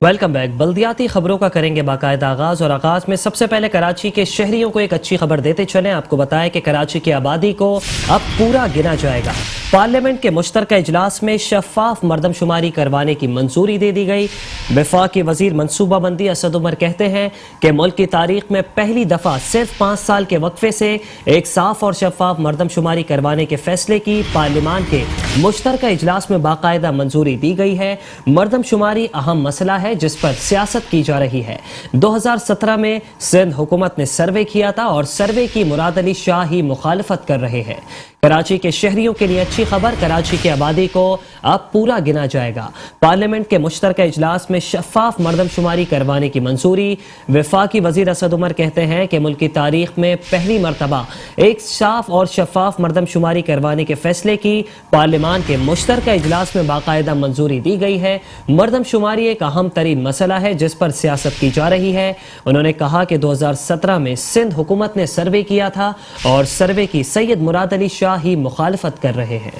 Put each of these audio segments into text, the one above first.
Welcome back. بلدیاتی خبروں کا کریں گے باقاعدہ آغاز میں سب سے پہلے کراچی کے شہریوں کو ایک اچھی خبر دیتے چلیں۔ آپ کو بتائیں کہ کراچی کی آبادی کو اب پورا گنا جائے گا۔ پارلیمنٹ کے مشترکہ اجلاس میں شفاف مردم شماری کروانے کی منظوری دے دی گئی۔ وفاقی وزیر منصوبہ بندی اسد عمر کہتے ہیں کہ ملک کی تاریخ میں پہلی دفعہ صرف 5 سال کے وقفے سے ایک صاف اور شفاف مردم شماری کروانے کے فیصلے کی پارلیمان کے مشترکہ اجلاس میں باقاعدہ منظوری دی گئی ہے۔ مردم شماری اہم مسئلہ ہے جس پر سیاست کی جا رہی ہے۔ 2017 میں سندھ حکومت نے سروے کیا تھا اور سروے کی مراد علی شاہ ہی مخالفت کر رہے ہیں۔ کراچی کے شہریوں کے لیے اچھی خبر، کراچی کی آبادی کو اب پورا گنا جائے گا۔ پارلیمنٹ کے مشترکہ اجلاس میں شفاف مردم شماری کروانے کی منظوری۔ وفاقی وزیر اسد عمر کہتے ہیں کہ ملک کی تاریخ میں پہلی مرتبہ ایک صاف اور شفاف مردم شماری کروانے کے فیصلے کی پارلیمان کے مشترکہ اجلاس میں باقاعدہ منظوری دی گئی ہے۔ مردم شماری ایک اہم ترین مسئلہ ہے جس پر سیاست کی جا رہی ہے۔ انہوں نے کہا کہ 2017 میں سندھ حکومت نے سروے کیا تھا اور سروے کی سید مراد علی شاہ ہی مخالفت کر رہے ہیں۔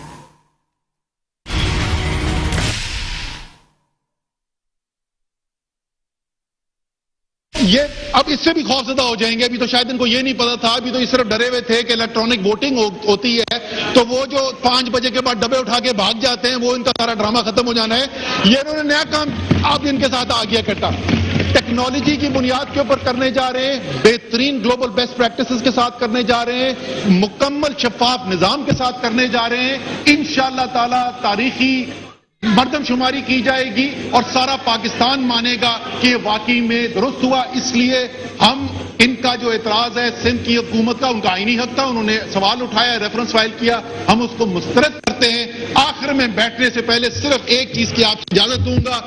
یہ اب اس سے بھی خوفزدہ ہو جائیں گے۔ ابھی تو شاید ان کو یہ نہیں پتا تھا، ابھی تو اس صرف ڈرے ہوئے تھے کہ الیکٹرانک ووٹنگ ہوتی ہے تو وہ جو 5 بجے کے بعد ڈبے اٹھا کے بھاگ جاتے ہیں، وہ ان کا سارا ڈرامہ ختم ہو جانا ہے۔ یہ انہوں نے نیا کام اب ان کے ساتھ آ گیا کٹا، ٹیکنالوجی کی بنیاد کے اوپر کرنے جا رہے ہیں، بہترین گلوبل بیسٹ پریکٹسز کے ساتھ کرنے جا رہے ہیں، مکمل شفاف نظام کے ساتھ کرنے جا رہے ہیں۔ انشاءاللہ تعالی تاریخی مردم شماری کی جائے گی اور سارا پاکستان مانے گا کہ یہ واقعی میں درست ہوا۔ اس لیے ہم ان کا جو اعتراض ہے سندھ کی حکومت کا، ان کا آئینی حق تھا، انہوں نے سوال اٹھایا، ریفرنس فائل کیا، ہم اس کو مسترد کرتے ہیں۔ آخر میں بیٹھنے سے پہلے صرف ایک چیز کی آپ سے اجازت دوں گا۔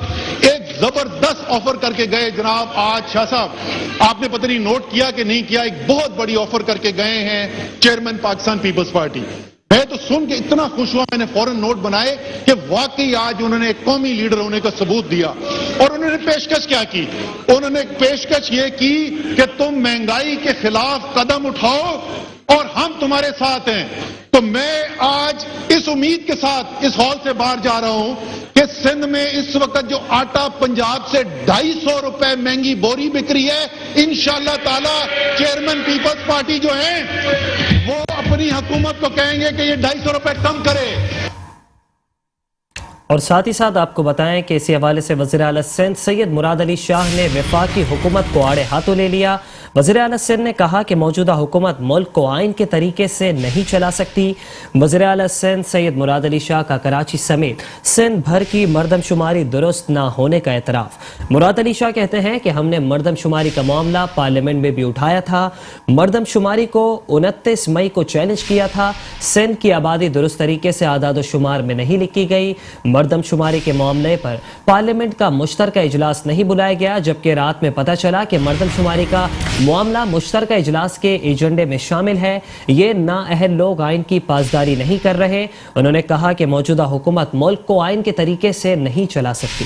ایک زبردست آفر کر کے گئے جناب آج شاہ صاحب، آپ نے پتہ نہیں نوٹ کیا کہ نہیں کیا، ایک بہت بڑی آفر کر کے گئے ہیں چیئرمین پاکستان پیپلز پارٹی۔ میں تو سن کے اتنا خوش ہوا، میں نے فوراً نوٹ بنائے کہ واقعی آج انہوں نے ایک قومی لیڈر ہونے کا ثبوت دیا۔ اور انہوں نے پیشکش کیا کی؟ انہوں نے پیشکش یہ کی کہ تم مہنگائی کے خلاف قدم اٹھاؤ اور ہم تمہارے ساتھ ہیں۔ تو میں آج اس امید کے ساتھ اس ہال سے باہر جا رہا ہوں کہ سندھ میں اس وقت جو آٹا پنجاب سے 250 روپے مہنگی بوری بک رہی ہے، انشاءاللہ تعالی چیئرمین پیپلز پارٹی جو ہیں وہ اپنی حکومت کو کہیں گے کہ یہ 250 روپے کم کرے۔ اور ساتھ ہی ساتھ آپ کو بتائیں کہ اسی حوالے سے وزیر اعلیٰ سندھ سید مراد علی شاہ نے وفاقی حکومت کو آڑے ہاتھوں لے لیا۔ وزیر اعلیٰ سندھ نے کہا کہ موجودہ حکومت ملک کو آئین کے طریقے سے نہیں چلا سکتی۔ وزیر اعلیٰ سندھ سید مراد علی شاہ کا کراچی سمیت سندھ بھر کی مردم شماری درست نہ ہونے کا اعتراف۔ مراد علی شاہ کہتے ہیں کہ ہم نے مردم شماری کا معاملہ پارلیمنٹ میں بھی اٹھایا تھا، مردم شماری کو 29 مئی کو چیلنج کیا تھا۔ سندھ کی آبادی درست طریقے سے اعداد و شمار میں نہیں لکھی گئی۔ مردم شماری کے معاملے پر پارلیمنٹ کا مشترکہ اجلاس نہیں بلایا گیا، جبکہ رات میں پتہ چلا کہ مردم شماری کا معاملہ مشترکہ اجلاس کے ایجنڈے میں شامل ہے۔ یہ نااہل لوگ آئین کی پاسداری نہیں کر رہے۔ انہوں نے کہا کہ موجودہ حکومت ملک کو آئین کے طریقے سے نہیں چلا سکتی۔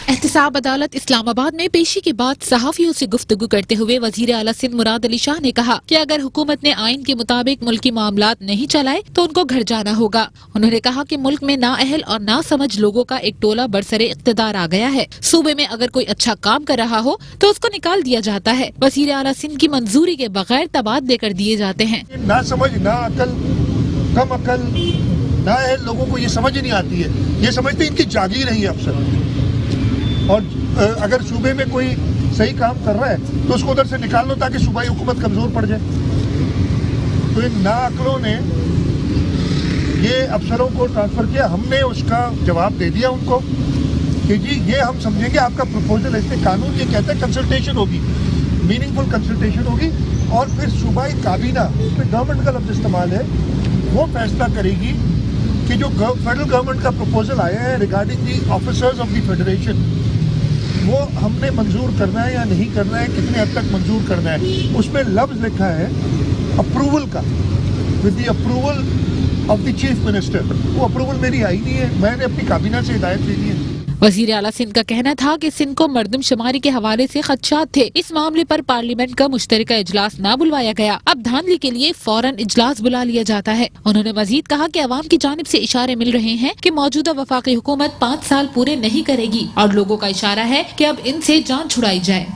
احتساب عدالت اسلام آباد میں پیشی کے بعد صحافیوں سے گفتگو کرتے ہوئے وزیر اعلیٰ سندھ مراد علی شاہ نے کہا کہ اگر حکومت نے آئین کے مطابق ملکی معاملات نہیں چلائے تو ان کو گھر جانا ہوگا۔ انہوں نے کہا کہ ملک میں نااہل اور ناسمجھ لوگوں کا ایک ٹولہ برسر اقتدار آ گیا ہے۔ صوبے میں اگر کوئی اچھا کام کر رہا ہو تو اس کو نکال دیا جاتا ہے۔ وزیر اعلیٰ سندھ کی منظوری کے بغیر تبادلے کر دیے جاتے ہیں۔ نہ سمجھ، نہ عقل، کم عقل، نااہل لوگوں کو یہ سمجھ نہیں آتی ہے، یہ سمجھتے ہیں ان کی جاگیر نہیں ہے افسر۔ اور اگر صوبے میں کوئی صحیح کام کر رہا ہے تو اس کو ادھر سے نکال لو تاکہ صوبائی حکومت کمزور پڑ جائے۔ تو ان ناعقلوں نے یہ افسروں کو ٹرانسفر کیا، ہم نے اس کا جواب دے دیا ان کو کہ جی یہ ہم سمجھیں گے آپ کا پروپوزل ہے، اس میں قانون یہ کہتا ہے کنسلٹیشن ہوگی، میننگ فل کنسلٹیشن ہوگی، اور پھر صوبائی کابینہ، اس میں گورنمنٹ کا لفظ استعمال ہے، وہ فیصلہ کرے گی کہ جو فیڈرل گورنمنٹ کا پروپوزل آیا ہے regarding the officers of the federation, وہ ہم نے منظور کرنا ہے یا نہیں کرنا ہے، کتنے حد تک منظور کرنا ہے۔ اس میں لفظ لکھا ہے اپروول کا، with the approval of the chief minister. وہ اپروول میری آئی نہیں ہے، میں نے اپنی کابینہ سے ہدایت لے لی ہے۔ वजीर आला सिंध का कहना था कि सिंध को मरदमशुमारी के हवाले से खदशात थे। इस मामले पर पार्लियामेंट का मुश्तरका इजलास न बुलवाया गया। अब धांधली के लिए फौरन इजलास बुला लिया जाता है। उन्होंने मजीद कहा कि अवाम की जानिब से इशारे मिल रहे हैं कि मौजूदा वफाकी हुकूमत 5 साल पूरे नहीं करेगी और लोगों का इशारा है कि अब इनसे जान छुड़ाई जाए।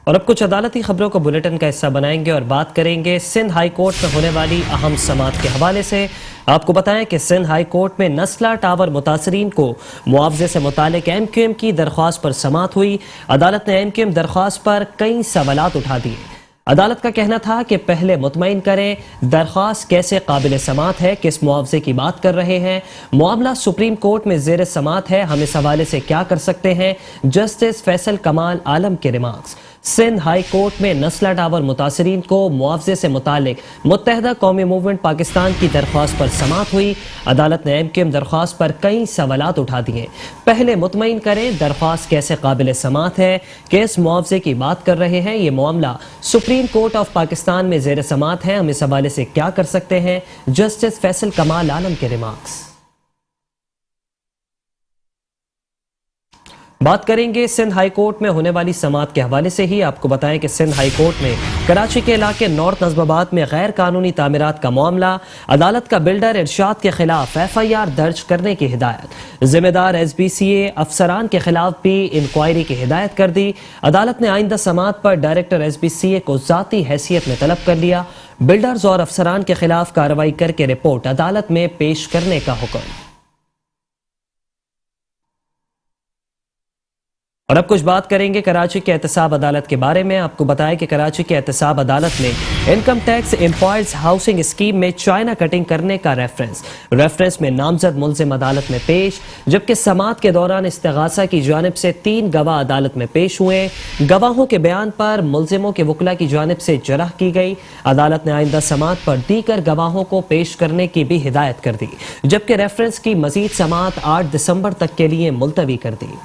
और अब कुछ अदालती खबरों को बुलेटिन का हिस्सा बनाएंगे और बात करेंगे सिंध हाई कोर्ट में होने वाली अहम समाअत के हवाले से। आपको बताएं कि सिंध हाई कोर्ट में नस्ला टावर मुतासरीन को मुआवजे से मुतालिक MQM की दरख्वास्त पर समाअत हुई। अदालत ने MQM दरख्वास्त पर कई सवालात उठा दिए। अदालत का कहना था कि पहले मुतमईन करें दरख्वास्त कैसे काबिल समाअत है, किस मुआवजे की बात कर रहे हैं, मामला सुप्रीम कोर्ट में ज़ेर समाअत है, हम इस हवाले से क्या कर सकते हैं। जस्टिस फैसल कमाल आलम के रिमार्क्स। सिंध हाई कोर्ट में नस्ला टावर मुतासरीन को मुआवजे से मुतालिक मुत्तहदा कौमी मूवमेंट पाकिस्तान की दरख्वास्त पर समाअत हुई। अदालत ने MQM दरख्वास्त पर कई सवालात उठा दिए। पहले मुतमईन करें दरख्वास्त कैसे काबिल समाअत है, किस मुआवजे की बात कर रहे हैं, ये मामला सुप्रीम कोर्ट ऑफ पाकिस्तान में ज़ेर समाअत है, हम इस हवाले से क्या कर सकते हैं। जस्टिस फैसल कमाल आलम के रिमार्क्स। बात करेंगे सिंध हाई कोर्ट में होने वाली समाअत के हवाले से ही। आपको बताएं कि सिंध हाई कोर्ट में कराची के इलाके नॉर्थ नज़्माबाद में गैर कानूनी तामीरात का मामला। अदालत का बिल्डर इरशाद के खिलाफ FIR दर्ज करने की हिदायत। जिम्मेदार SBCA अफसरान के खिलाफ भी इंक्वायरी की हिदायत कर दी। अदालत ने आइंदा समाअत पर डायरेक्टर SBCA को ज़ाती हैसियत में तलब कर लिया। बिल्डर्स और अफसरान के खिलाफ कार्रवाई करके रिपोर्ट अदालत में पेश करने का हुक्म। और अब कुछ बात करेंगे कराची के एहतसाब अदालत के बारे में। आपको बताया कि कराची के एहतसाब अदालत ने income tax employees housing scheme में चाइना कटिंग करने का रेफरेंस में नामजद मुल्जिम अदालत में पेश, जबकि समाअत के दौरान इस्तिगासा की जानिब से 3 गवाह अदालत में पेश हुए। गवाहों के बयान पर मुल्जिमों के वकला की जानिब से जरह की गई। अदालत ने आइंदा समाअत पर दीगर गवाहों को पेश करने की भी हिदायत कर दी, जबकि रेफरेंस की मजीद समाअत 8 दिसंबर तक के लिए मुलतवी कर दी।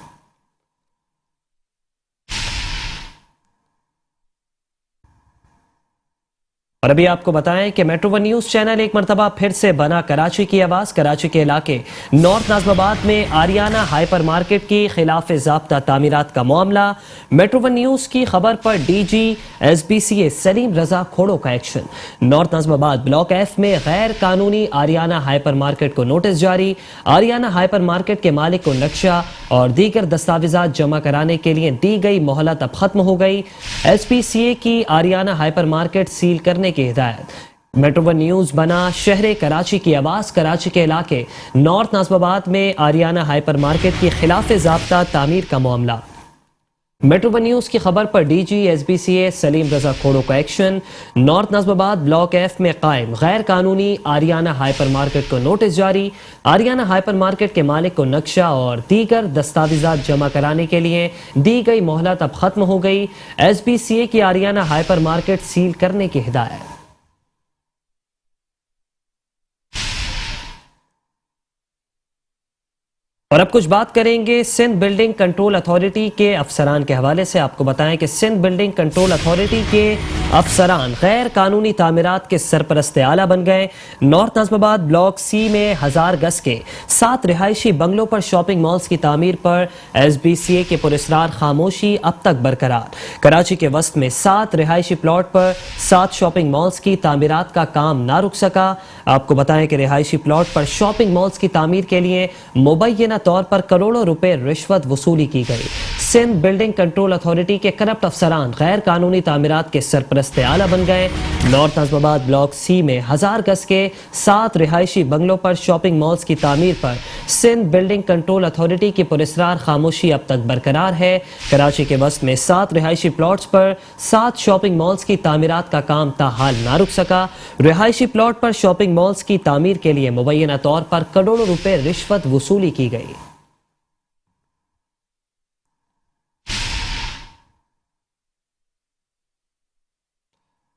और अभी आपको बताएं कि मेट्रो 1 न्यूज चैनल एक मरतबा फिर से बना कराची की आवाज। कराची के इलाके नॉर्थ नाज़िमाबाद में आरियाना हाइपर मार्केट की खिलाफ ज़ाब्ता तामीरात का मामला। मेट्रो 1 न्यूज की खबर पर DG SBCA सलीम रजा खोड़ो का action. North Nazimabad block F में गैर कानूनी आरियाना हाइपर मार्केट को नोटिस जारी। आरियाना हाइपर मार्केट के मालिक को नक्शा और दीगर दस्तावेजात जमा कराने के लिए दी गई मोहलत अब खत्म हो गई। SPCA की आरियाना हाइपर मार्केट सील करने की हिदायत। मेट्रो 1 न्यूज बना शहर कराची की आवाज। कराची के इलाके नॉर्थ नाज़िमाबाद में आरियाना हाइपर मार्केट की खिलाफ ज़ाब्ता तामीर का मामला। मेट्रो 1 न्यूज की खबर पर DG SBCA सलीम रजा खोड़ो का action. North Nazimabad block F में कायम गैर कानूनी आरियाना हाइपर मार्केट को नोटिस जारी। आरियाना हाइपर मार्केट के मालिक को नक्शा और दीगर दस्तावेजात जमा कराने के लिए दी गई मोहलत अब खत्म हो गई। SBCA की आरियाना हाइपर मार्केट सील करने की हिदायत। और अब कुछ बात करेंगे सिंध बिल्डिंग कंट्रोल अथॉरिटी के अफसरान के हवाले से। आपको बताएं कि सिंध बिल्डिंग कंट्रोल अथॉरिटी के अफसरान गैर कानूनी तामीरात के सरपरस्त आला बन गए। नॉर्थ नाज़िमाबाद ब्लॉक C में 1000 गज के 7 रिहायशी बंगलों पर शॉपिंग मॉल्स की तामीर पर SBCA के पुरस्कार खामोशी अब तक बरकरार। कराची के वस्त में 7 रिहायशी प्लॉट पर 7 शॉपिंग मॉल्स की तामीरात का काम ना रुक सका। आपको बताएं कि रिहायशी प्लॉट पर शॉपिंग मॉल्स की तामीर के लिए मुबैना तौर पर करोड़ों रुपए रिश्वत वसूली की गई। सिंध बिल्डिंग कंट्रोल अथॉरिटी के करप्ट अफसरान गैर कानूनी तामीरात के सरपरस्त आला बन गए। नॉर्थ नाज़िमाबाद ब्लॉक C में 1000 गज के 7 रिहायशी बंगलों पर शॉपिंग मॉल्स की तामीर पर सिंध बिल्डिंग कंट्रोल अथॉरिटी की पुरस्कार खामोशी अब तक बरकरार है। कराची के वस्त में 7 रिहायशी प्लॉट्स पर 7 शॉपिंग मॉल्स की तामीरात का काम ताहाल ना रुक सका। रिहायशी प्लॉट पर शॉपिंग मॉल्स की तामीर के लिए मुबैना तौर पर करोड़ों रुपए रिश्वत वसूली की गई।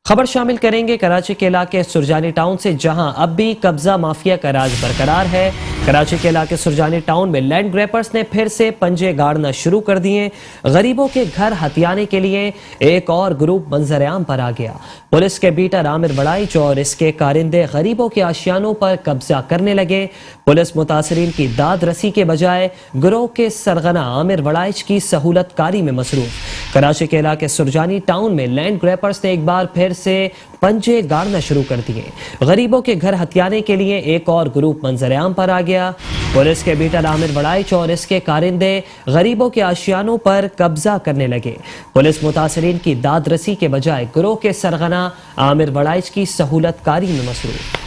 खबर शामिल करेंगे कराची के इलाके सुरजानी टाउन से, जहां अब भी कब्जा माफिया का राज बरकरार है। कराची के इलाके सुरजानी टाउन में लैंड ग्रैपर्स ने फिर से पंजे गाड़ना शुरू कर दिए। गरीबों के घर हथियाने के लिए एक और ग्रुप मंजर आम पर आ गया। पुलिस के बीटर आमिर बड़ाइच और इसके कारिंदे गरीबों के आशियानों पर कब्जा करने लगे। पुलिस मुतासरीन की दाद रसी के बजाय गिरोह के सरगना आमिर बड़ाइच की सहूलत कारी में मसरूफ। कराची के इलाके सुरजानी टाउन में लैंड ग्रैपर्स ने एक बार फिर से पंजे गाड़ना शुरू कर दिए। गरीबों के घर हथियाने के लिए एक और ग्रुप मंजर आम पर आ गया। पुलिस के बीटर आमिर बड़ाइच और इसके कारिंदे गरीबों के आशियानों पर कब्जा करने लगे। पुलिस मुतासरीन की दाद रसी के बजाय गिरोह के सरगना आमिर बड़ाइच की सहूलत कारी में मसरूफ।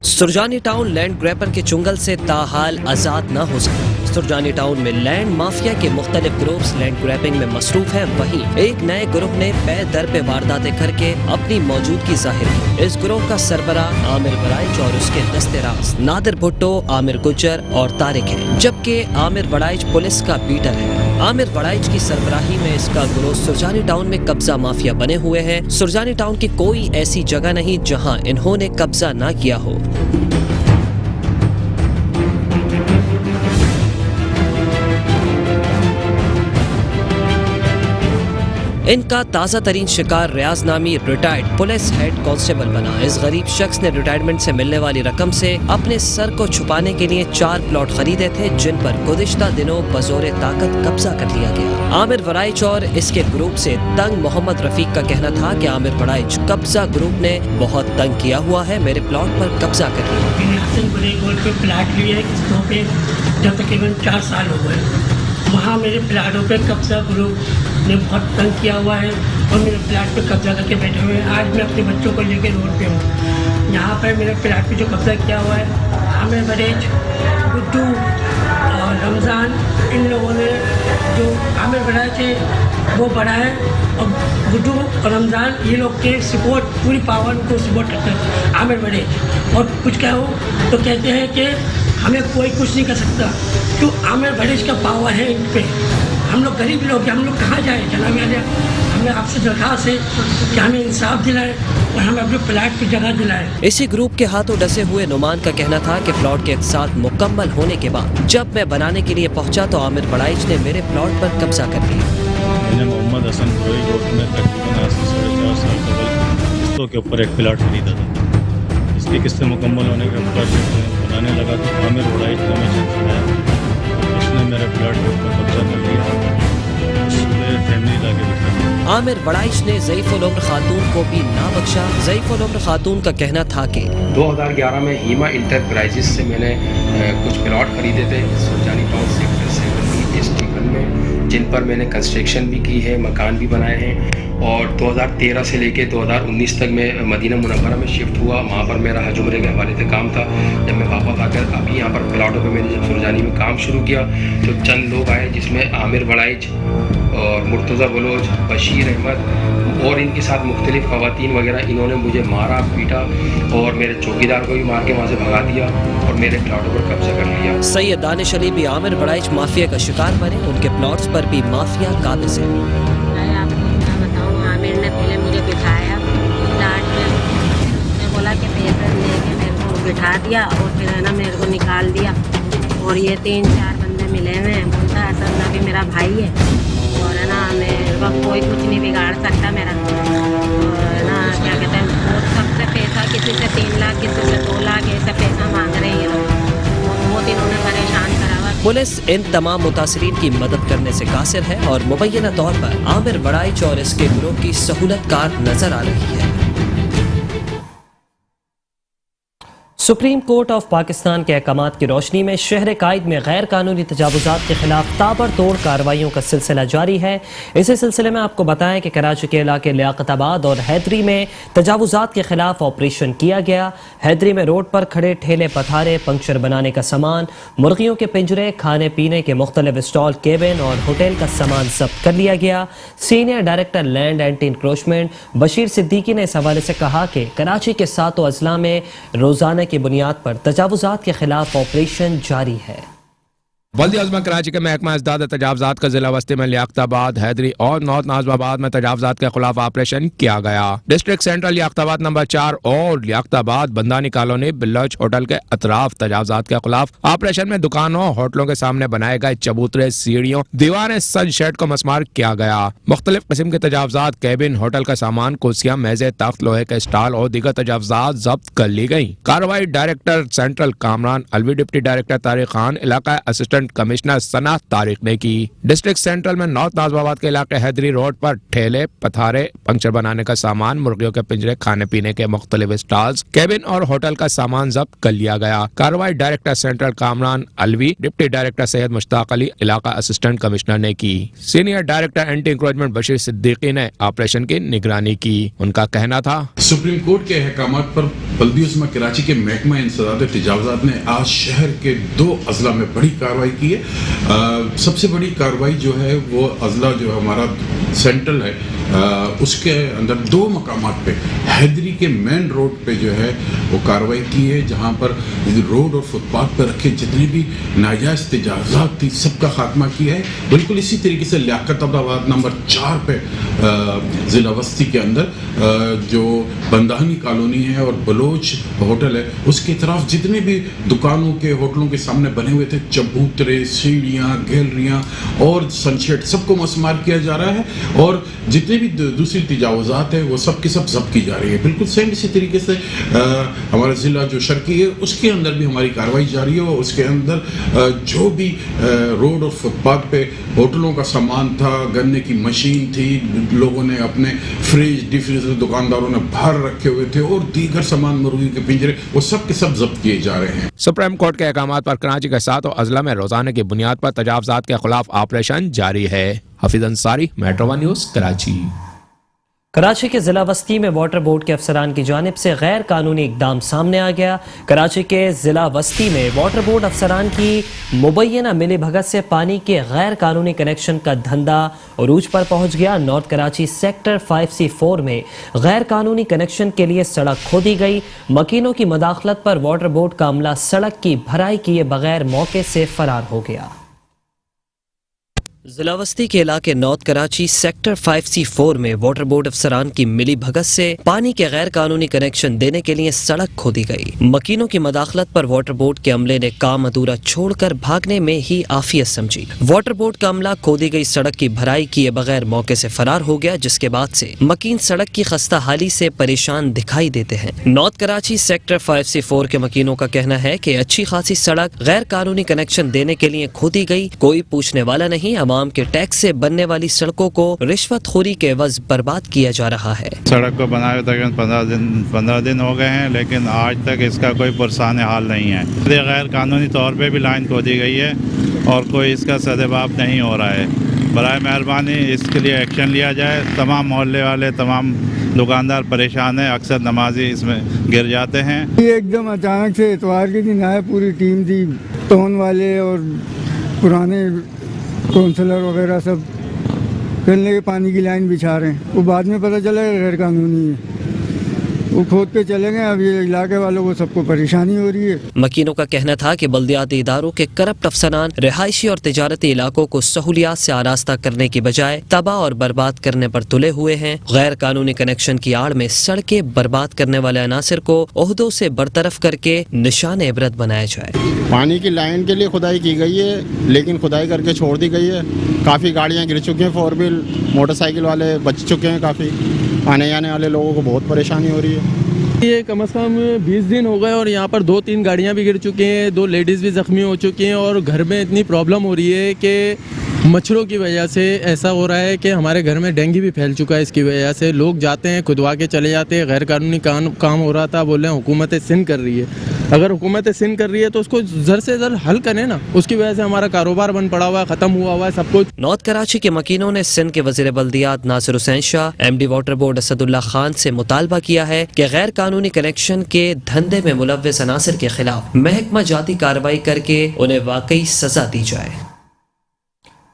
सुरजानी टाउन लैंड ग्रैपर के चुंगल से ताहाल आजाद न हो सका। सुरजानी टाउन में लैंड माफिया के मुख्तलिफ ग्रुप्स लैंड ग्रैपिंग में मसरूफ हैं। वहीं एक नए ग्रुप ने पे दर पे वारदातें करके अपनी मौजूदगी जाहिर की। इस ग्रुप का सरबराह आमिर बड़ाइच और उसके दस्ते राज नादिर भुट्टो, आमिर गुज्जर और तारिक है, जबकि आमिर बड़ाइच पुलिस का बीटर है। आमिर बड़ाइच की सरबराही में इसका ग्रोह सुरजानी टाउन में कब्जा माफिया बने हुए हैं। सुरजानी टाउन की कोई ऐसी जगह नहीं जहां इन्होंने कब्जा ना किया हो। इनका ताज़ा तरीन शिकार रियाज नामी रिटायर्ड पुलिस हेड कांस्टेबल बना। इस गरीब शख्स ने रिटायरमेंट से मिलने वाली रकम से अपने सर को छुपाने के लिए 4 प्लॉट खरीदे थे, जिन पर गुज़िश्ता दिनों बज़ोरे ताकत कब्जा कर लिया गया। आमिर बड़ाइच और इसके ग्रुप से तंग मोहम्मद रफीक का कहना था कि आमिर बड़ाइच कब्जा ग्रुप ने बहुत तंग किया हुआ है, मेरे प्लॉट पर कब्जा कर लिया। प्लाट लिए किस्तों पे जब तकरीबन 4 साल हो गए। वहाँ मेरे प्लाटों पे कब्जा ग्रुप ने बहुत तंग किया हुआ है और मेरे प्लाट पे कब्जा करके बैठे हुए हैं। आज मैं अपने बच्चों को लेकर रोड पे हूँ। यहाँ पर मेरे प्लाट पे जो कब्जा किया हुआ है, आमिर बड़ाइच, गुड्डू और रमज़ान, इन लोगों ने, जो आमिर बड़ाइच है वो बड़ा है और गुड्डू और रमज़ान ये लोग के सपोर्ट, पूरी पावर को सपोर्ट करते हैं आमिर बड़ाइच। और कुछ कहो तो कहते हैं कि हमें कोई कुछ नहीं कर सकता, क्यों आमिर बड़ाइच का पावर है इन पे। हम लोग गरीब लोग हैं, हम लोग कहाँ जाएँ जनाब आलिया। हमें आपसे दरख्वास्त है कि हमें इंसाफ दिलाएं और हमें अपने प्लाट की जगह दिलाएं। इसी ग्रुप के हाथों डसे हुए नुमान का कहना था कि प्लॉट के इक़सात मुकम्मल होने के बाद जब मैं बनाने के लिए पहुंचा तो आमिर बड़ाइच ने मेरे प्लॉट पर कब्जा कर लिया। मैंने मोहम्मद हसन रोई रोड में तकरीबन आज से 4.5 साल कबल किस्तों के ऊपर एक प्लाट खरीदा था। इसकी किस्तें मुकम्मल होने के बाद जब बनाने लगा तो आमिर बड़ाइच ने मुझे छुड़ाया, उसने मेरे प्लाट के ऊपर कब्जा कर लिया, उसने फैमिली लाके बिठा। आमिर बड़ाइच ने ज़ईफ़ुल उम्र खातून को भी ना बख्शा। ज़ईफ़ुल उम्र खातून का कहना था कि 2011 में हीमा इंटरप्राइजेस से मैंने कुछ प्लॉट खरीदे थे Surjani town sector 7 east thicken में, जिन पर मैंने कंस्ट्रक्शन भी की है, मकान भी बनाए हैं। और 2013 से लेके 2019 तक मैं मदीना मुनव्वरा में शिफ्ट हुआ। वहाँ पर मेरा हज उम्रे के हवाले से काम था। जब मैं वापस आकर अभी यहाँ पर प्लॉटों पे मैंने जब सुरजानी में काम शुरू किया तो चंद लोग आए, जिसमें आमिर बड़ाइच और मुर्तज़ा बलोच, बशीर अहमद और इनके साथ मुख्तलिफ ख़वातीन वगैरह, इन्होंने मुझे मारा पीटा और मेरे चौकीदार को भी मार के वहाँ से भगा दिया और मेरे प्लॉटों पर कब्जा कर लिया। सैयद दानिश अली भी आमिर बड़ाइच माफिया का शिकार बने। उनके प्लॉट्स पर भी माफिया काबिज है। मैं आपको क्या बताऊँ, आमिर ने पहले मुझे बिठाया प्लाट में, उसने बोला कि पैसे लेके मेरे को बिठा दिया और फिर है ना मेरे को निकाल दिया। और ये 3-4 बंदे मिले हुए हैं, बोलता है असल में भी मेरा भाई है और है ना मेरे को कोई कुछ नहीं बिगाड़ सकता मेरा। और है ना क्या कहते हैं, वो सबसे पैसा, किसी से 3 लाख, किसी से 2 लाख ऐसा पैसा मांग रहे हैं ये लोग। बहुत इन्होंने परेशान करा हुआ। पुलिस इन तमाम मुतासरीन की मदद करने से कासिर है और मुबैना तौर पर आमिर बड़ाइच और इसके गिरोह की सहूलत कार नजर आ रही है। सुप्रीम कोर्ट ऑफ पाकिस्तान के अहकामात की रोशनी में शहर कायद में गैर कानूनी तजावुजात के खिलाफ ताबड़तोड़ कार्रवाइयों का सिलसिला जारी है। इसी सिलसिले में आपको बताएं कि कराची के इलाके लियाकताबाद और हैदरी में तजावुजात के खिलाफ ऑपरेशन किया गया। हैदरी में रोड पर खड़े ठेले पथारे, पंक्चर बनाने का सामान, मुर्गियों के पिंजरे, खाने पीने के मुख्तलिफ स्टॉल, केबिन और होटल का सामान जब्त कर लिया गया। Senior director land anti encroachment Bashir Siddiqui ने इस हवाले से कहा कि कराची के 7 अजला में रोजाना की बुनियाद पर तजावुजात के खिलाफ ऑपरेशन जारी है। बल्दी अज़मा कराची के महकमा इस्दाद तजावुजात का जिला वस्ती में लियाकताबाद, हैदरी और नॉर्थ नाज़िमाबाद में तजावुजात के खिलाफ ऑपरेशन किया गया। डिस्ट्रिक्ट सेंट्रल लियाकताबाद नंबर 4 और लियाकताबाद बंदानी कॉलोनी बिल्लच होटल के अतराफ तजावुजात के खिलाफ ऑपरेशन में दुकानों होटलों के सामने बनाए गए चबूतरे, सीढ़ियों, दीवारें, सज शेड को मसमार किया गया। मुख्तलिफ किस्म के तजावुजात, कैबिन, होटल का सामान, कुर्सियां, मेजे, तख्त, लोहे के स्टॉल और दीगर तजावुजात जब्त कर ली गई। कार्रवाई director central Kamran Alvi, deputy director Tariq Khan, इलाका असिस्टेंट कमिश्नर सना तारिक ने की। डिस्ट्रिक्ट सेंट्रल में नॉर्थ नाज़िमाबाद के इलाके हैदरी रोड पर ठेले, पथारे, पंक्चर बनाने का सामान, मुर्गियों के पिंजरे, खाने पीने के मुख्तलिफ स्टॉल्स, कैबिन और होटल का सामान जब्त कर लिया गया। कार्रवाई director central Kamran Alvi, deputy director Syed Mushtaq Ali, इलाका असिस्टेंट कमिश्नर ने की। Senior director anti encroachment Bashir Siddiqui ने ऑपरेशन की निगरानी की। उनका कहना था, सुप्रीम कोर्ट के अहकामात पर बल्दी उस्मा कराची के महकमा इंसदाद तजावुजात ने आज शहर के 2 अजला में बड़ी कार्रवाई की है। सबसे बड़ी कार्रवाई जो है वो अजला जो हमारा सेंट्रल है उसके अंदर 2 मकामात पे हैदरी के मेन रोड पे जो है वो कार्रवाई की है, जहाँ पर रोड और फुटपाथ पर रखे जितने भी नाजायज़ तजावुजात थी सबका खात्मा किया है। बिल्कुल इसी तरीके से लियाकताबाद नंबर 4 पे ज़िला वस्ती के अंदर जो बंदानी कॉलोनी है और बलोच होटल है उसकी तरफ जितने भी दुकानों के, होटलों के सामने बने हुए थे चबूतरे, सीढ़ियाँ, गैलरियाँ और सनशेड सबको मसमार किया जा रहा है और जितने भी दूसरी तजावुजात है वो सब की सब जब्त की जा रही है। बिल्कुल सेम इसी तरीके से हमारा ज़िला जो शर्की है उसके अंदर भी हमारी कार्रवाई जारी है और उसके अंदर जो भी रोड और फुटपाथ पे होटलों का सामान था, गन्ने की मशीन थी, लोगों ने अपने फ्रिज, डीप फ्रीजर दुकानदारों ने बाहर रखे हुए थे और दीगर सामान, मुर्गी के पिंजरे, वो सब के सब जब्त किए जा रहे हैं। सुप्रीम कोर्ट के अहकामात पर कराची के 7 अजला में रोजाना की बुनियाद पर तजावुजात के खिलाफ ऑपरेशन जारी है। Hafeez Ansari, metro 1 news, Karachi. कराची के जिला वस्ती में वाटर बोर्ड के अफसरान की जानिब से गैर कानूनी इकदाम सामने आ गया। कराची के जिला वस्ती में वाटर बोर्ड अफसरान की मुबैना मिली भगत से पानी के गैर कानूनी कनेक्शन का धंधा उरूज पर पहुंच गया। नॉर्थ कराची सेक्टर 5C4 में गैर कानूनी कनेक्शन के लिए सड़क खोदी गई। मकीनों की मदाखलत पर वाटर बोर्ड का अमला सड़क की भराई किए बगैर मौके से फरार हो गया। जिला वस्ती के इलाके नॉर्थ कराची सेक्टर 5C4 में वाटर बोर्ड अफसरान की मिली भगत से पानी के गैर कानूनी कनेक्शन देने के लिए सड़क खोदी गई। मकीनों की मदाखलत पर वाटर बोर्ड के अमले ने काम अधूरा छोड़कर भागने में ही आफियत समझी। वाटर बोर्ड का अमला खोदी गई सड़क की भराई किए बगैर मौके से फरार हो गया, जिसके बाद से मकीन सड़क की खस्ता हाली से परेशान दिखाई देते हैं। नॉर्थ कराची सेक्टर 5C4 के मकीनों का कहना है कि अच्छी खासी सड़क गैर कानूनी कनेक्शन देने के लिए खोदी गई, कोई पूछने वाला नहीं। आवाम के टैक्स से बनने वाली सड़कों को रिश्वतखोरी के एवज बर्बाद किया जा रहा है। सड़क को बनाए तकरीबन 15 दिन हो गए हैं, लेकिन आज तक इसका कोई पुरसान हाल नहीं है। गैर कानूनी तौर पे भी लाइन खोदी गई है और कोई इसका सदेबाब नहीं हो रहा है। बराए मेहरबानी इसके लिए एक्शन लिया जाए। तमाम मोहल्ले वाले, तमाम दुकानदार परेशान हैं, अक्सर नमाजी इसमें गिर जाते हैं। ये एकदम अचानक से इतवार के दिन आया, पूरी टीम थी, टोन वाले और पुराने काउंसलर वगैरह सब गन्ने के पानी की लाइन बिछा रहे हैं। वो बाद में पता चला गैर कानूनी है, वो खोद के चले गए। अब ये इलाके वालों को सबको परेशानी हो रही है। मकीनों का कहना था कि बल्दियाती इदारों के करप्ट अफसरान रिहायशी और तिजारती इलाकों को सहूलियात से आरास्ता करने की बजाय तबाह और बर्बाद करने पर तुले हुए हैं। गैर कानूनी कनेक्शन की आड़ में सड़कें बर्बाद करने वाले अनासर को ओहदों से बरतरफ करके निशान इबरत बनाया जाए। पानी की लाइन के लिए खुदाई की गई है, लेकिन खुदाई करके छोड़ दी गई है। काफ़ी गाड़ियाँ गिर चुकी हैं, 4 व्हील मोटरसाइकिल वाले बच चुके हैं। काफ़ी आने जाने वाले लोगों को बहुत परेशानी हो रही है। ये कम से कम 20 दिन हो गए और यहाँ पर 2-3 गाड़ियाँ भी गिर चुकी हैं, 2 लेडीज़ भी ज़ख्मी हो चुकी हैं और घर में इतनी प्रॉब्लम हो रही है कि मच्छरों की वजह से ऐसा हो रहा है कि हमारे घर में डेंगू भी फैल चुका है। इसकी वजह से लोग जाते हैं, खुदवा के चले जाते हैं। गैर कानूनी काम हो रहा था, बोल रहे हैं हुकूमत सिंध कर रही है। अगर हुकूमत सिंध कर रही है तो उसको जर से जर हल करें ना। उसकी वजह से हमारा कारोबार बंद पड़ा हुआ है, ख़त्म हुआ हुआ है सब कुछ। नॉर्थ कराची के मकीनों ने सिंध के वज़ीर बल्दियात Nasir Hussain Shah, MD water board Asadullah Khan से मुतालबा किया है कि गैर कानूनी कनेक्शन के धंधे में मुलव्वस अनासर के खिलाफ महकमा जाती कार्रवाई करके उन्हें वाकई सजा दी जाए।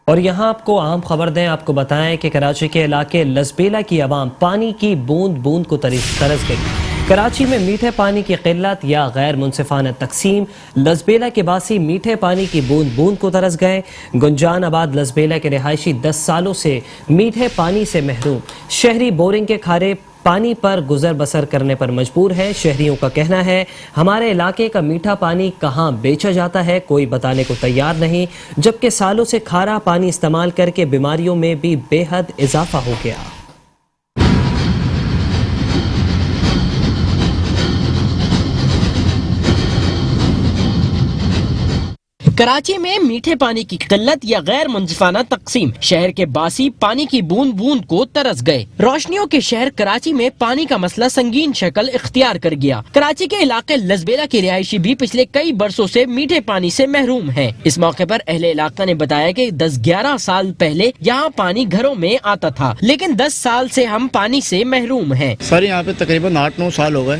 और यहाँ आपको अहम खबर दें, आपको बताएं कि कराची के इलाके लसबेला की आवाम पानी की बूंद बूंद को तरस गई। کراچی میں میٹھے پانی کی قلت یا غیر منصفانہ تقسیم، لزبیلا کے باسی میٹھے پانی کی بوند بوند کو ترس گئے۔ گنجان آباد لزبیلا کے رہائشی 10 سالوں سے میٹھے پانی سے محروم، شہری بورنگ کے کھارے پانی پر گزر بسر کرنے پر مجبور ہے۔ شہریوں کا کہنا ہے ہمارے علاقے کا میٹھا پانی کہاں بیچا جاتا ہے کوئی بتانے کو تیار نہیں، جبکہ سالوں سے کھارا پانی استعمال کر کے بیماریوں میں بھی بے حد اضافہ ہو گیا۔ کراچی میں میٹھے پانی کی قلت یا غیر منصفانہ تقسیم، شہر کے باسی پانی کی بوند بوند کو ترس گئے۔ روشنیوں کے شہر کراچی میں پانی کا مسئلہ سنگین شکل اختیار کر گیا۔ کراچی کے علاقے لزبیلا کے رہائشی بھی پچھلے کئی برسوں سے میٹھے پانی سے محروم ہیں۔ اس موقع پر اہل علاقہ نے بتایا کہ 10-11 سال پہلے یہاں پانی گھروں میں آتا تھا، لیکن 10 سال سے ہم پانی سے محروم ہیں۔ سر یہاں پہ تقریباً 8-9 سال ہو گئے،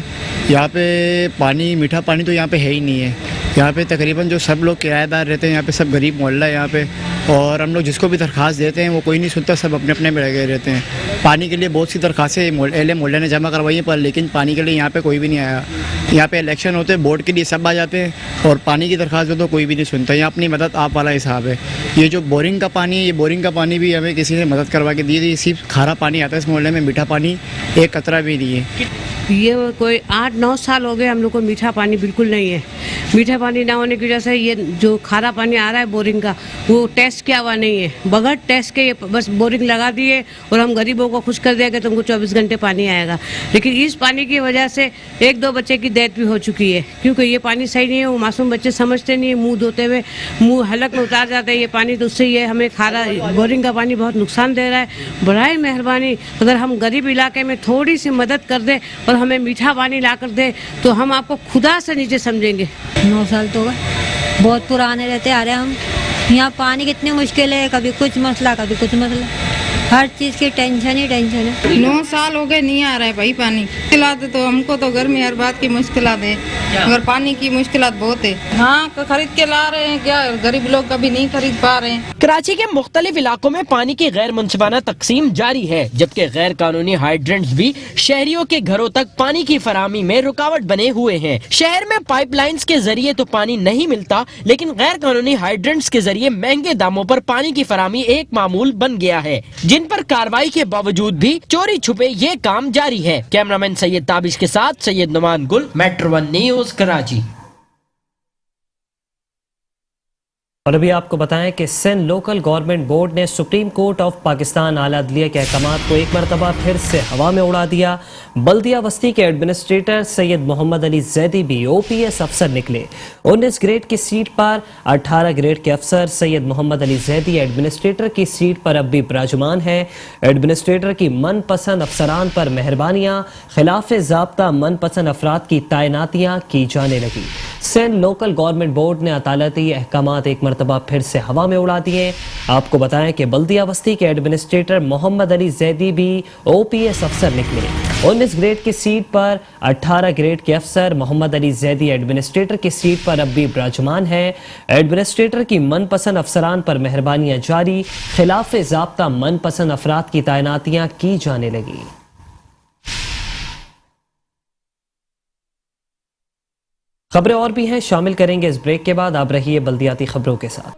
یہاں پہ پانی میٹھا پانی تو یہاں پہ ہے ہی نہیں ہے۔ یہاں پہ تقریباً جو سب لوگ کرایہ دار رہتے ہیں، یہاں پہ سب غریب محلہ ہے یہاں پہ، اور ہم لوگ جس کو بھی درخواست دیتے ہیں وہ کوئی نہیں سنتا، سب اپنے اپنے میں لگے رہتے ہیں۔ پانی کے لیے بہت سی درخواستیں اہل محلہ نے جمع کروائی ہیں، پر لیکن پانی کے لیے یہاں پہ کوئی بھی نہیں آیا۔ یہاں پہ الیکشن ہوتے ہیں، ووٹ کے لیے سب آ جاتے ہیں، اور پانی کی درخواست دو تو کوئی بھی نہیں سنتا۔ یہاں اپنی مدد آپ والا حساب ہے۔ یہ جو بورنگ کا پانی ہے، یہ بورنگ کا پانی بھی ہمیں کسی نے مدد کروا کے دی تھی، صرف کھارا پانی آتا ہے اس محلے میں، میٹھا پانی ایک قطرہ بھی نہیں ہے۔ یہ کوئی 8-9 سال ہو گئے ہم لوگ کو میٹھا پانی بالکل نہیں ہے۔ میٹھا پانی نہ ہونے کی وجہ سے یہ جو کھارا پانی آ رہا ہے بورنگ کا، وہ ٹیسٹ کیا ہوا نہیں ہے، بغیر ٹیسٹ کے یہ بس بورنگ لگا دیے اور ہم غریبوں کو خوش کر دیا کہ تم کو 24 گھنٹے پانی آئے گا۔ لیکن اس پانی کی وجہ سے 1-2 بچے کی ڈیتھ بھی ہو چکی ہے، کیونکہ یہ پانی صحیح نہیں ہے۔ وہ معصوم بچے سمجھتے نہیں ہیں، منہ دھوتے ہوئے منہ حلق میں اتار جاتے ہیں یہ پانی، تو اس سے یہ ہمیں کھارا بورنگ کا پانی بہت نقصان دے رہا ہے۔ برائے مہربانی اگر ہم غریب علاقے میں تھوڑی سی مدد کر دیں اور ہمیں میٹھا پانی لا کر دے تو ہم آپ کو خدا سے نیچے سمجھیں گے۔ 9 سال تو گئے، بہت پرانے رہتے آ رہے ہیں ہم یہاں۔ پانی کتنی مشکل ہے، کبھی کچھ مسئلہ کبھی کچھ مسئلہ، ہر چیز کی ٹینشن ہی ٹینشن ہے۔ 9 سال ہو گئے نہیں آ رہا ہے بھائی پانی۔ مشکلات تو ہم کو تو گھر میں ہر بات کی مشکلات ہے، مگر پانی کی مشکلات بہت ہے۔ ہاں خرید کے لا رہے ہیں، کیا غریب لوگ کبھی نہیں خرید پا رہے ہیں۔ کراچی کے مختلف علاقوں میں پانی کی غیر منصفانہ تقسیم جاری ہے، جبکہ غیر قانونی ہائیڈرنٹس بھی شہریوں کے گھروں تک پانی کی فراہمی میں رکاوٹ بنے ہوئے ہیں۔ شہر میں پائپ لائنز کے ذریعے تو پانی نہیں ملتا، لیکن غیر قانونی ہائیڈرنٹس کے ذریعے مہنگے داموں پر پانی کی فراہمی ایک معمول بن گیا ہے، جن پر کارروائی کے باوجود بھی چوری چھپے یہ کام جاری ہے۔ کیمرامین سید تابش کے ساتھ سید نعمان گل، میٹرو 1 نیوز کراچی۔ اور ابھی آپ کو بتائیں کہ سندھ لوکل گورنمنٹ بورڈ نے سپریم کورٹ آف پاکستان اعلیٰ عدلیہ کے احکامات کو ایک مرتبہ پھر سے ہوا میں اڑا دیا۔ بلدیہ وسطی کے ایڈمنسٹریٹر سید محمد علی زیدی بھی OPS افسر نکلے۔ 19 گریڈ کی سیٹ پر 18 گریڈ کے افسر سید محمد علی زیدی ایڈمنسٹریٹر کی سیٹ پر اب بھی براجمان ہیں۔ ایڈمنسٹریٹر کی من پسند افسران پر مہربانیاں، خلاف ضابطہ من پسند افراد کی تعیناتیاں کی جانے لگی۔ سندھ لوکل گورنمنٹ بورڈ نے عدالتی احکامات ایک مرتبہ پھر سے ہوا میں اڑا دیے۔ آپ کو بتائیں کہ بلدیہ وسطی کے ایڈمنسٹریٹر محمد علی زیدی بھی OPS افسر نکلے۔ 19 گریڈ کی سیٹ پر 18 گریڈ کے افسر محمد علی زیدی ایڈمنسٹریٹر کی سیٹ پر اب بھی براجمان ہے۔ ایڈمنسٹریٹر کی من پسند افسران پر مہربانیاں جاری، خلاف ضابطہ من پسند افراد کی تعیناتیاں کی جانے لگی۔ خبریں اور بھی ہیں، شامل کریں گے اس بریک کے بعد۔ آپ رہیے بلدیاتی خبروں کے ساتھ۔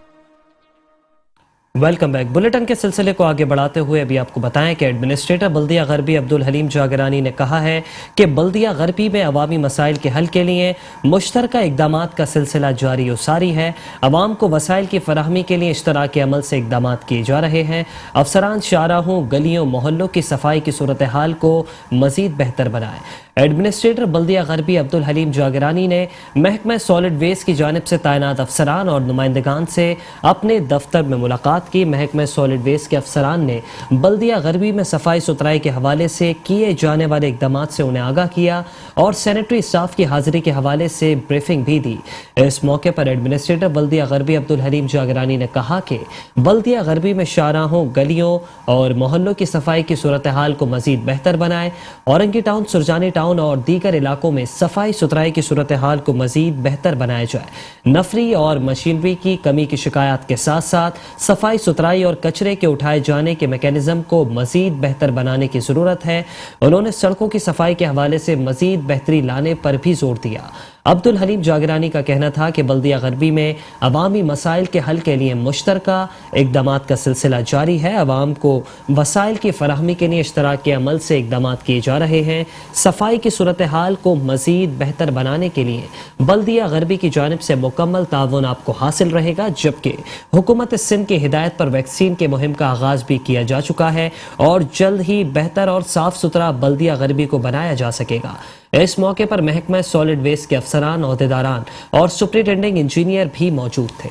Welcome back. بلیٹن کے سلسلے کو آگے بڑھاتے ہوئے ابھی آپ کو بتائیں کہ ایڈمنسٹریٹر بلدیہ غربی عبدالحلیم جاگرانی نے کہا ہے کہ بلدیہ غربی میں عوامی مسائل کے حل کے لیے مشترکہ اقدامات کا سلسلہ جاری و ساری ہے۔ عوام کو وسائل کی فراہمی کے لیے اشتراک عمل سے اقدامات کیے جا رہے ہیں۔ افسران شاہراہوں، گلیوں، محلوں کی صفائی کی صورتحال کو مزید بہتر بنائیں۔ ایڈمنسٹریٹر بلدیہ غربی عبدالحلیم جاگرانی نے محکمہ سالڈ ویسٹ کی جانب سے تعینات افسران اور نمائندگان سے اپنے دفتر میں ملاقات کی۔ محکمہ سالڈ ویسٹ کے افسران نے بلدیہ غربی میں صفائی ستھرائی کے حوالے سے کیے جانے والے اقدامات سے انہیں آگاہ کیا اور سینیٹری اسٹاف کی حاضری کے حوالے سے بریفنگ بھی دی۔ اس موقع پر ایڈمنسٹریٹر بلدیہ غربی عبدالحلیم جاگرانی نے کہا کہ بلدیہ غربی میں شاہراہوں، گلیوں اور محلوں کی صفائی کی صورتحال کو مزید بہتر بنائے۔ اورنگی ٹاؤن، سرجانی ٹاؤن اور دیگر علاقوں میں صفائی ستھرائی کی صورتحال کو مزید بہتر بنایا جائے۔ نفری اور مشینری کی کمی کی شکایات کے ساتھ ساتھ صفائی सफाई सुथराई और कचरे के उठाए जाने के मैकेनिज्म को मजीद बेहतर बनाने की ज़रूरत है। उन्होंने सड़कों की सफाई के हवाले से मजीद बेहतरी लाने पर भी जोर दिया। अब्दुल हलीम जागरानी का कहना था कि बल्दिया गरबी में अवामी मसाइल के हल के लिए मुश्तरका इक़दामात का सिलसिला जारी है। अवाम को वसाइल की फराहमी के लिए इश्तराक के अमल से इक़दामात किए जा रहे हैं। सफाई की सूरत हाल को मजीद बेहतर बनाने के लिए बल्दिया गरबी की जानिब से मुकम्मल ताउन आपको हासिल रहेगा, जबकि हुकूमत सिंध की हिदायत पर वैक्सीन के मुहिम का आगाज़ भी किया जा चुका है और जल्द ही बेहतर और साफ सुथरा बल्दिया गरबी को बनाया जा सकेगा। इस मौके पर महकमा सॉलिड वेस्ट के अफसरान, ओहदेदारान और सुपरिटेंडिंग इंजीनियर भी मौजूद थे।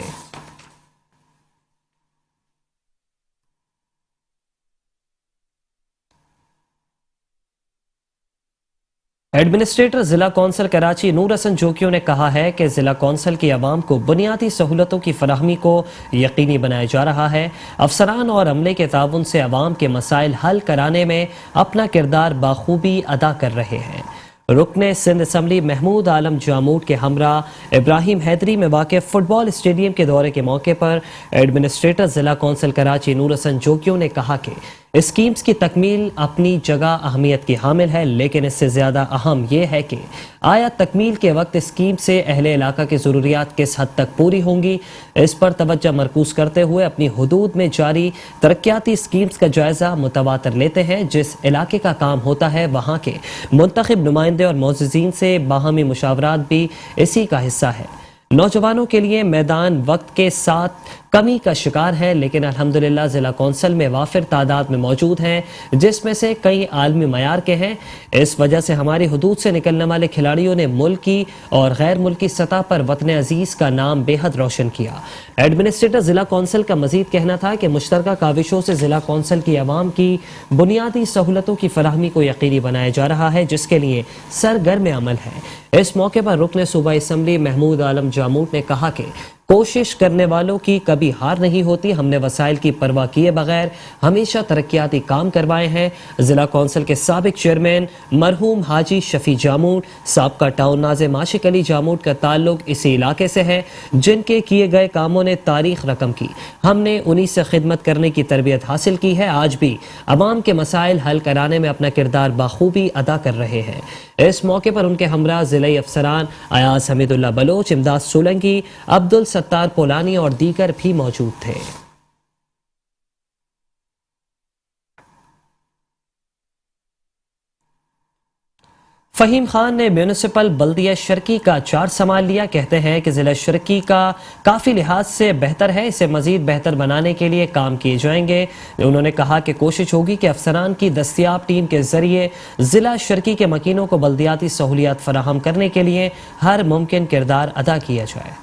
एडमिनिस्ट्रेटर जिला कौंसिल कराची नूर हसन जोकियों ने कहा है कि जिला कौंसिल की आवाम को बुनियादी सहूलतों की फराहमी को यकीनी बनाया जा रहा है। अफसरान और अमले के ताउन से आवाम के मसाइल हल कराने में अपना किरदार बाखूबी अदा कर रहे हैं। रुकने सिंध असम्बली महमूद आलम जामूट के हमरा इब्राहिम हैदरी में वाक़ फुटबॉल स्टेडियम के दौरे के मौके पर एडमिनिस्ट्रेटर जिला कौंसिल कराची नूर हसन जोकियों ने कहा कि स्कीम्स की तकमील अपनी जगह अहमियत की हामिल है, लेकिन इससे ज़्यादा अहम यह है कि आया तकमील के वक्त स्कीम से अहले इलाका की ज़रूरियात किस हद तक पूरी होंगी। इस पर तवज्जो मरकूज़ करते हुए अपनी हुदूद में जारी तरक्याती स्कीम्स का जायज़ा मुतवातर लेते हैं। जिस इलाके का काम होता है वहाँ के मुंतखब नुमाइंदे और मोअज़्ज़िज़ीन से बाहमी मुशावरात भी इसी का हिस्सा है। नौजवानों के लिए मैदान वक्त के साथ कमी का शिकार है, लेकिन अल्हम्दुलिल्लाह ज़िला कौंसिल में वाफिर तादाद में मौजूद हैं, जिसमें से कई आलमी मयार के हैं। इस वजह से हमारी हुदूद से निकलने वाले खिलाड़ियों ने मुल्की और गैर मुल्की सतह पर वतन अजीज़ का नाम बेहद रोशन किया। एडमिनिस्ट्रेटर ज़िला कौंसिल का मजीद कहना था कि मुश्तरका काविशों से ज़िला कौंसिल की आवाम की बुनियादी सहूलतों की फराहमी को यकीनी बनाया जा रहा है, जिसके लिए सरगर्म अमल है। इस मौके पर रुकने सूबाई असम्बली महमूद आलम जामूट ने कहा कि कोशिश करने वालों की कभी हार नहीं होती। हमने वसाइल की परवाह किए बगैर हमेशा तरक्याती काम करवाए हैं। जिला कौंसिल के साबिक चेयरमैन मरहूम हाजी शफी जामूट, साबका टाउन नाज़िम आशिक अली जामूट का ताल्लुक इसी इलाके से है, जिनके किए गए कामों ने तारीख रकम की। हमने उन्हीं से खिदमत करने की तरबियत हासिल की है। आज भी अवाम के मसाइल हल कराने में अपना किरदार बाखूबी अदा कर रहे हैं। इस मौके पर उनके हमरा जिले अफसरान अयाज हमीदुल्लाह बलोच, इमदाद सोलंकी, अब्दुल सत्तार पोलानी और दीगर भी मौजूद थे। फहीम खान ने म्यूनिसिपल बल्दिया शर्की का चार्ज संभाल लिया। कहते हैं कि जिला शर्की का काफ़ी लिहाज से बेहतर है, इसे मजीद बेहतर बनाने के लिए काम किए जाएंगे। उन्होंने कहा कि कोशिश होगी कि अफसरान की दस्तियाब टीम के जरिए जिला शर्की के मकीनों को बल्दियाती सहूलियात फराहम करने के लिए हर मुमकिन किरदार अदा किया जाए।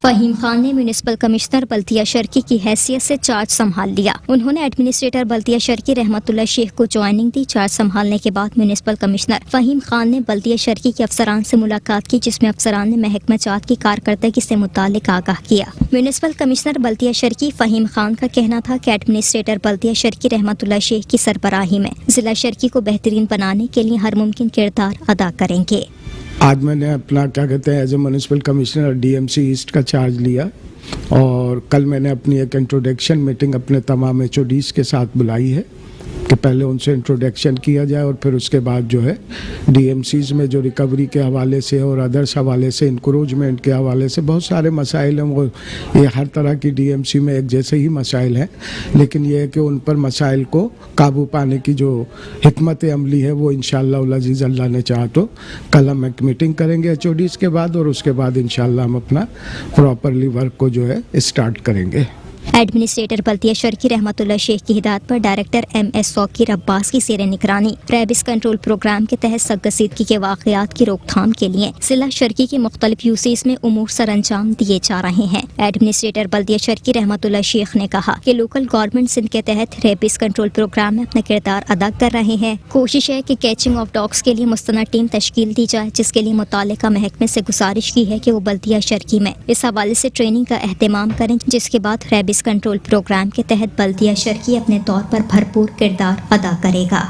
फहीम खान ने म्यूनिसिपल कमिश्नर बल्दिया शर्की की हैसियत से चार्ज संभाल लिया। उन्होंने एडमिनिस्ट्रेटर बल्दिया शर्की रहमतुल्लाह शेख को ज्वाइनिंग दी। चार्ज संभालने के बाद म्यूनिसिपल कमिश्नर फहीम खान ने बल्दिया शर्की के अफसरान से मुलाकात की, जिसमें अफसरान ने महकमा जात की कारकर्दगी से मुतालिक आगाह किया। म्यूनिसिपल कमिश्नर बल्दिया शर्की फहीम खान का कहना था कि एडमिनिस्ट्रेटर बल्दिया शर्की रहमतुल्लाह शेख की सरबराही में जिला शर्की को बेहतरीन बनाने के लिए हर मुमकिन किरदार अदा करेंगे। आज मैंने अपना क्या कहते हैं as a municipal commissioner DMC east का चार्ज लिया और कल मैंने अपनी एक इंट्रोडक्शन मीटिंग अपने तमाम HODs के साथ बुलाई है कि पहले उनसे इंट्रोडक्शन किया जाए और फिर उसके बाद जो है DMCs में जो रिकवरी के हवाले से और अदर्स हवाले से इंक्रोचमेंट के हवाले से बहुत सारे मसाइल हैं। वो ये हर तरह की DMC में एक जैसे ही मसाइल हैं, लेकिन ये है कि उन पर मसाइल को काबू पाने की जो हिकमत अमली है वो इंशाअल्लाह अज़ीज़ अल्लाह ने चाहा तो कल हम एक मीटिंग करेंगे HODs के बाद और उसके बाद इंशाअल्लाह हम अपना प्रॉपरली वर्क को जो है स्टार्ट करेंगे। एडमिनिस्ट्रेटर बल्दिया शर्की रहमतुल्लाह शेख की हिदायत पर डायरेक्टर MS सौकीर अब्बास की ज़ेरे निगरानी रेबिस कंट्रोल प्रोग्राम के तहत सगसीदगी के वाक़यात की रोकथाम के लिए जिला शर्की की मुख्तलिफ यूसीज में उमूर सर अंजाम दिए जा रहे हैं। एडमिनिस्ट्रेटर बल्दिया शर्की रहमतुल्लाह शेख ने कहा कि लोकल गवर्नमेंट सिंध के तहत रेबिस कंट्रोल प्रोग्राम में अपना किरदार अदा कर रहे हैं। कोशिश है कि कैचिंग ऑफ डॉग्स के लिए मुस्तनद टीम तश्कील दी जाए, जिसके लिए मुतालिका महकमे से गुजारिश की है कि वो बल्दिया शर्की में इस हवाले से ट्रेनिंग का एहतमाम करें, जिसके बाद रेबिस कंट्रोल प्रोग्राम के तहत बल्दिया शर्की अपने तौर पर भरपूर किरदार अदा करेगा।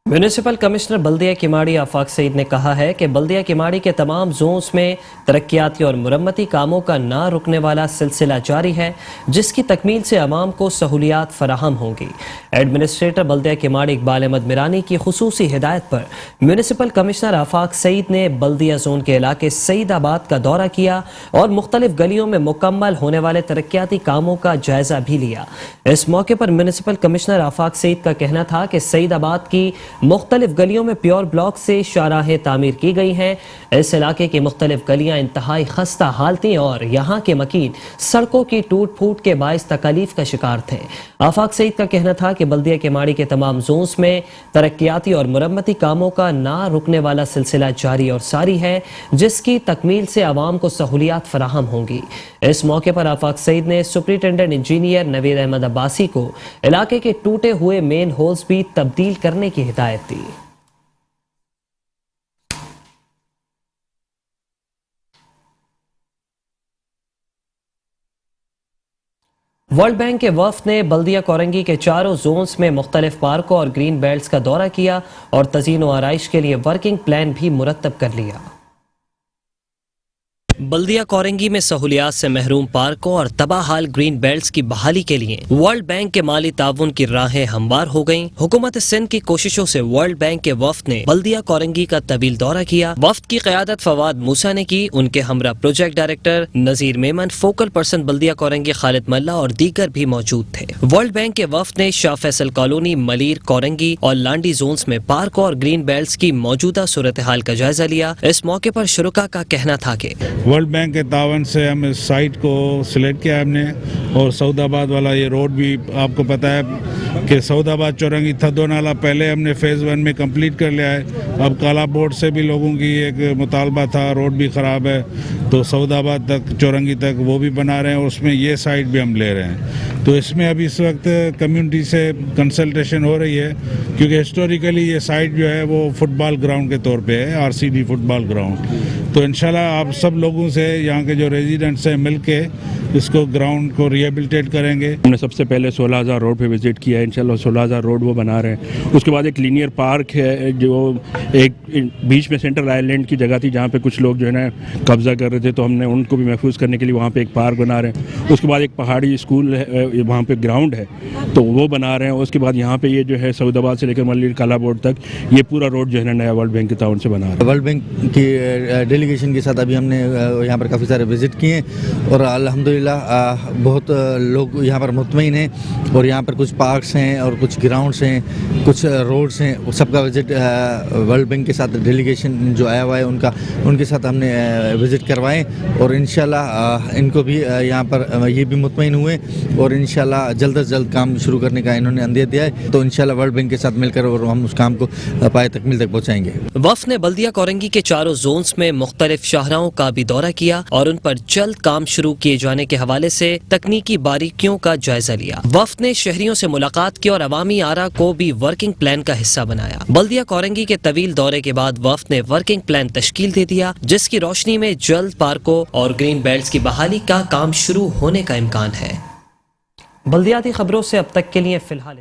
म्यूनिसिपल कमिश्नर बल्दिया किमाड़ी आफाक सईद ने कहा है कि बल्दिया किमाड़ी के तमाम जोन्स में तरक्याती और मुरम्मती कामों का ना रुकने वाला सिलसिला जारी है, जिसकी तकमील से अवाम को सहूलियात फराहम होंगी। एडमिनिस्ट्रेटर बल्दिया किमाड़ी इकबाल अहमद मिरानी की खुसूसी हिदायत पर म्यूनिसिपल कमिश्नर आफाक सईद ने बल्दिया जोन के इलाके सईदाबाद का दौरा किया और मुख्तलिफ गलियों में मुकम्मल होने वाले तरक्याती कामों का जायजा भी लिया। इस मौके पर म्यूनिसिपल कमिश्नर आफाक सईद का कहना था कि सईदाबाद की मुख्तलिफ गलियों में प्योर ब्लॉक से शाहराहें तामीर की गई हैं। इस इलाके की मुख्तलिफ गलियां इंतहाई खस्ता हालती और यहाँ के मकीन सड़कों की टूट फूट के बाइस तकलीफ का शिकार थे। आफाक सईद का कहना था कि बल्दिया किमाड़ी के तमाम जोन्स में तरक्याती और मुरम्मती कामों का ना रुकने वाला सिलसिला जारी और सारी है, जिसकी तकमील से आवाम को सहूलियात फराहम होंगी। इस मौके पर आफाक सईद ने सुपरिटेंडेंट इंजीनियर नवीद अहमद अब्बासी को इलाके के टूटे हुए मेन होल्स भी तब्दील करने की हिदायत दी। वर्ल्ड बैंक के वफ्द ने बल्दिया कोरंगी के चारों जोन्स में मुख्तलिफ पार्कों और ग्रीन बेल्ट्स का दौरा किया और तज़ीन व आराइश के लिए वर्किंग प्लान भी मुरतब कर लिया। बल्दिया कोरंगी में सहूलियात से महरूम पार्कों और तबाहाल ग्रीन बेल्ट्स की बहाली के लिए वर्ल्ड बैंक के माली ताउन की राहें हमवार हो गईं। हुकूमत सिंध की कोशिशों से वर्ल्ड बैंक के वफ्द ने बल्दिया कोरंगी का तवील दौरा किया। वफ्द की क़यादत फवाद मूसा ने की। उनके हमरा प्रोजेक्ट डायरेक्टर नजीर मेमन, फोकल पर्सन बल्दिया कोरंगी खालिद मल्ला और दीगर भी मौजूद थे। वर्ल्ड बैंक के वफ्द ने शाह फैसल कॉलोनी, मलीर, कोरंगी और लांडी जोन्स में पार्कों और ग्रीन बेल्ट्स की मौजूदा सूरत हाल का जायजा लिया। इस मौके पर शुरका का कहना था कि वर्ल्ड बैंक के तावन से हम इस साइट को सिलेक्ट किया हमने, और सऊदाबाद वाला ये रोड भी आपको पता है कि सऊदाबाद चौरंगी थदो नाला पहले हमने फेज़ 1 में कंप्लीट कर लिया है। अब काला बोर्ड से भी लोगों की एक मुतालबा था, रोड भी ख़राब है, तो सऊदाबाद तक चौरंगी तक वो भी बना रहे हैं और उसमें ये साइट भी हम ले रहे हैं। तो इसमें अभी इस वक्त कम्युनिटी से कंसल्टेशन हो रही है, क्योंकि हिस्टोरिकली ये साइट जो है वो फुटबॉल ग्राउंड के तौर पे है, RCD फुटबॉल ग्राउंड। तो इंशाल्लाह आप सब लोगों से, यहाँ के जो रेजिडेंट्स हैं, मिल के इसको ग्राउंड को रिहेबिलिटेट करेंगे। हमने सबसे पहले 16,000 रोड पे विजिट किया है। इंशाल्लाह 16,000 रोड वो बना रहे हैं। उसके बाद एक लीनियर पार्क है जो एक बीच में सेंट्रल आइलैंड की जगह थी जहाँ पे कुछ लोग जो है ना कब्जा कर रहे थे, तो हमने उनको भी महफूज करने के लिए वहाँ पे एक पार्क बना रहे हैं। उसके बाद एक पहाड़ी स्कूल है, वहाँ पे ग्राउंड है, तो वो बना रहे हैं। उसके बाद यहाँ पे ये जो है सऊदाबाद से लेकर मल्लीर काला बोर्ड तक ये पूरा रोड जो है ना नया वर्ल्ड बैंक के ताउन से बना रहा है। वर्ल्ड बैंक की डेलीगेशन के साथ अभी हमने यहाँ पर काफ़ी सारे विज़िट किए और अल्हम्दुलिल्लाह बहुत लोग यहाँ पर मुतमईन हैं, और यहाँ पर कुछ पार्क्स हैं और कुछ ग्राउंड्स हैं, कुछ रोड्स हैं, सबका विज़िट वर्ल्ड बैंक के साथ डेलीगेशन जो आया हुआ है उनके साथ हमने विज़िट करवाए, और इंशाल्लाह इनको भी यहाँ पर ये भी मुतमईन हुए और इंशाल्लाह जल्द से जल्द काम शुरू करने का इन्होंने अंदेशा दिया है। तो इंशाल्लाह वर्ल्ड बैंक के साथ मिलकर और हम उस काम को पाए तकमील तक पहुँचाएंगे। वफ्द ने बल्दिया कोरंगी के चारों जोन्स में मुख्तलिफ शाहराहों का भी दौरा किया और उन पर जल्द काम शुरू किए जाने के हवाले से तकनीकी बारीकियों का जायजा लिया। वफ्द ने शहरियों से मुलाकात की और अवामी आरा को भी वर्किंग प्लान का हिस्सा बनाया। बल्दिया कोरंगी के तवील दौरे के बाद वफ्द ने वर्किंग प्लान तश्कील दे दिया, जिसकी रोशनी में जल्द पार्कों और ग्रीन बेल्ट्स की बहाली का काम शुरू होने का इम्कान है। बल्दियाती खबरों से अब तक के लिए फिलहाल